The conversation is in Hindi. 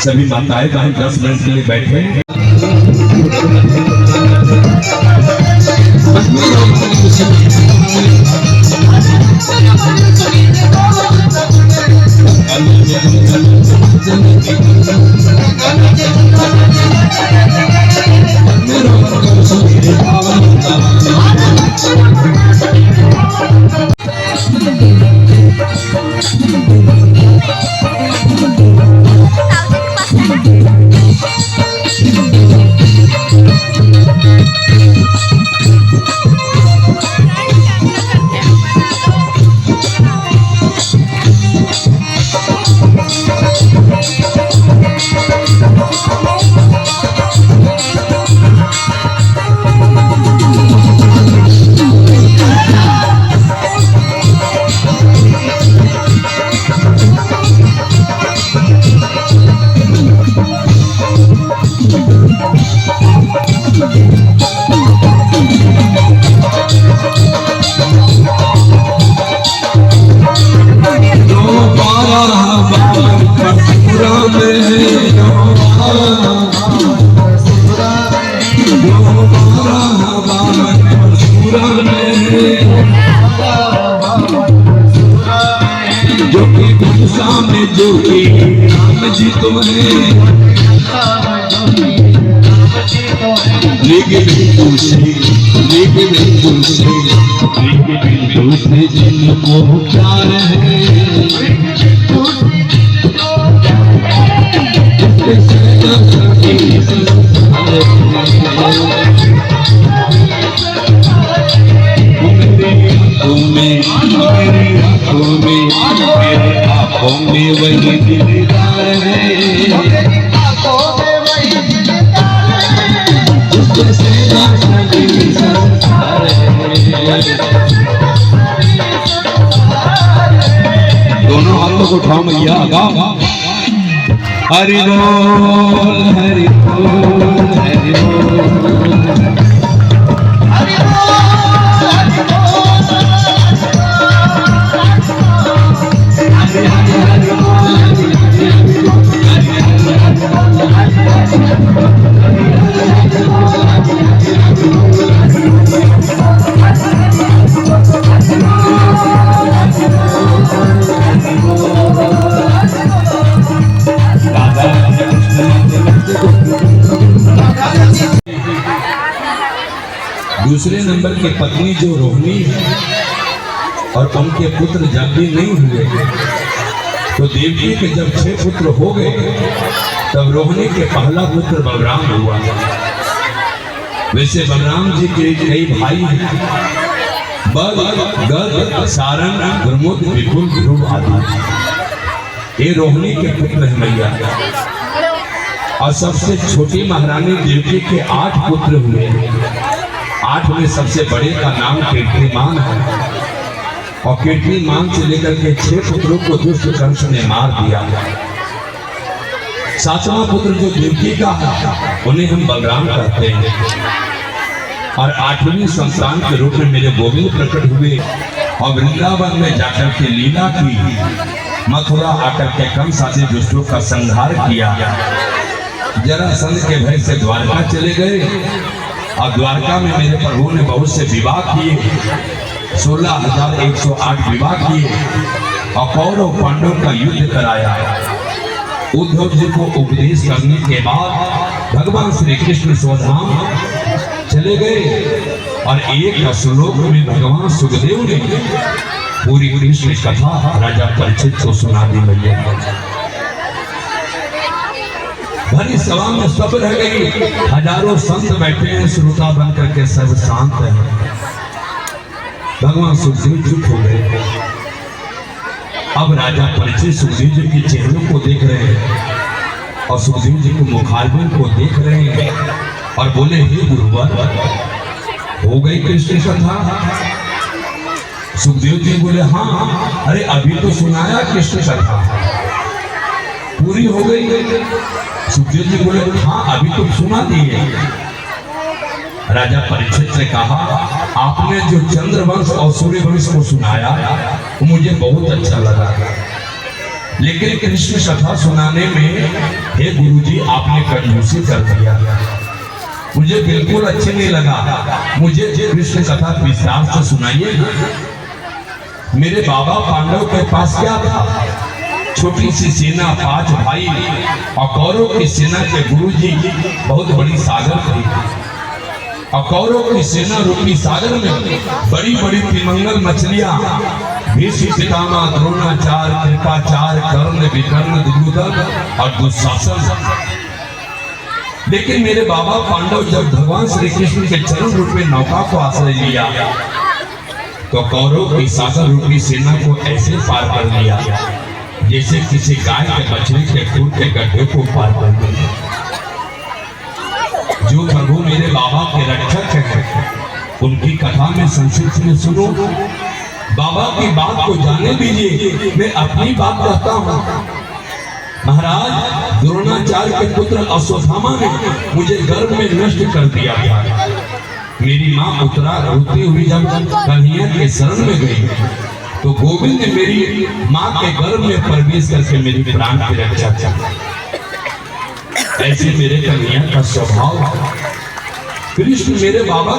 सभी माताएं बहन 10 मिनट के लिए बैठे। जो कि सामने जो कि नाम जी तो है, लेकिन दूसरे जिनको प्यार है आँखों में वही दिलदार है, दोनों हाथों को उठाओ मैया गाओ। हरि बोल हरि बोल हरि बोल। दूसरे नंबर की पत्नी जो रोहिणी है और उनके पुत्र जब भी नहीं हुए तो देवकी के जब 6 पुत्र हो गए तब रोहिणी के पहला पुत्र बलराम हुआ। वैसे बलराम जी के कई भाई हैं, बल गद सारंग गुरमुख विपुल ध्रुव आदि। ये रोहिणी के पुत्र हैं मैया। और सबसे छोटी महारानी देवकी के 8 पुत्र हुए। 8 में सबसे बड़े का नाम कीर्तिमान है और कीर्तिमान से लेकर के 6 पुत्रों को दुष्ट कंस ने मार दिया। 7वां पुत्र जो देवकी का है उन्हें हम बलराम कहते हैं। और 8वीं संतान के रूप में मेरे गोविंद प्रकट हुए और वृंदावन में जाकर के लीला की, मथुरा आकर के कंस आदि दुष्टों का संहार किया। जरासंध के भय से द्वारका चले गए और द्वारका में मेरे प्रभु ने बहुत से विवाह किए, 16,108 विवाह किए और कौरव पांडव का युद्ध कराया। उद्धव जी को उपदेश करने के बाद भगवान श्री कृष्ण स्वधाम चले गए और एक श्लोक में भगवान सुखदेव ने पूरी कृष्ण कथा राजा परीक्षित को सुना दी। भैया भरी सभा में सब रह गई, हजारों संत बैठे हैं, श्रोता बन करके सब शांत है। भगवान सुखदेव चुप हो गए। अब राजा परीक्षित सुखदेव जी के चेहरों को देख रहे हैं और सुखदेव जी को मुखारबिन को देख रहे हैं और बोले, हे गुरुवर हो गई कृष्ण कथा? सुखदेव जी बोले, हाँ। अरे अभी तो सुनाया कृष्ण कथा, पूरी हो गई? सुखदेव जी बोले, हाँ अभी तो सुना दी है। राजा परीक्षित ने कहा, आपने जो चंद्रवंश और सूर्यवंश को सुनाया वो मुझे बहुत अच्छा लगा। लेकिन कृष्ण कथा सुनाने में हे गुरुजी आपने कंजूसी कर दिया, मुझे बिल्कुल अच्छे नहीं लगा। मुझे कृष्ण कथा विस्तार से सुनाइए। मेरे बाबा पांडव के पास क्या था? छोटी सी सेना, 5 भाई, और कौरव की सेना के गुरुजी बहुत बड़ी सागर थी, और कौरव की सेना रूपी सागर में बड़ी बड़ी तिमंगल मछलियां, भीष्म पितामह, द्रोणाचार्य, कृपाचार्य, कर्ण, विकर्ण, दुर्योधन और दुशासन। लेकिन मेरे बाबा पांडव जब भगवान श्री कृष्ण के चरण रूपी नौका को आश्रय लिया तो कौरव की सागर रूपी सेना को ऐसे पार कर लिया जैसे किसी गाय के बछड़े के खून के गड्ढे को पार कर दिया। जो प्रभु मेरे बाबा के रक्षक हैं उनकी कथा में संक्षिप्त में सुनो। बाबा की बात को जाने दीजिए, मैं अपनी बात कहता हूँ। महाराज द्रोणाचार्य के पुत्र अश्वत्थामा ने मुझे गर्भ में नष्ट कर दिया था। मेरी माँ उत्तरा रोती हुई जब कन्हैया के शरण में गई तो गोविंद ने मेरी माँ के गर्भ में प्रवेश करके मेरी प्राण की रक्षा की। ऐसे मेरे कन्हैया का स्वभाव। कृष्ण मेरे बाबा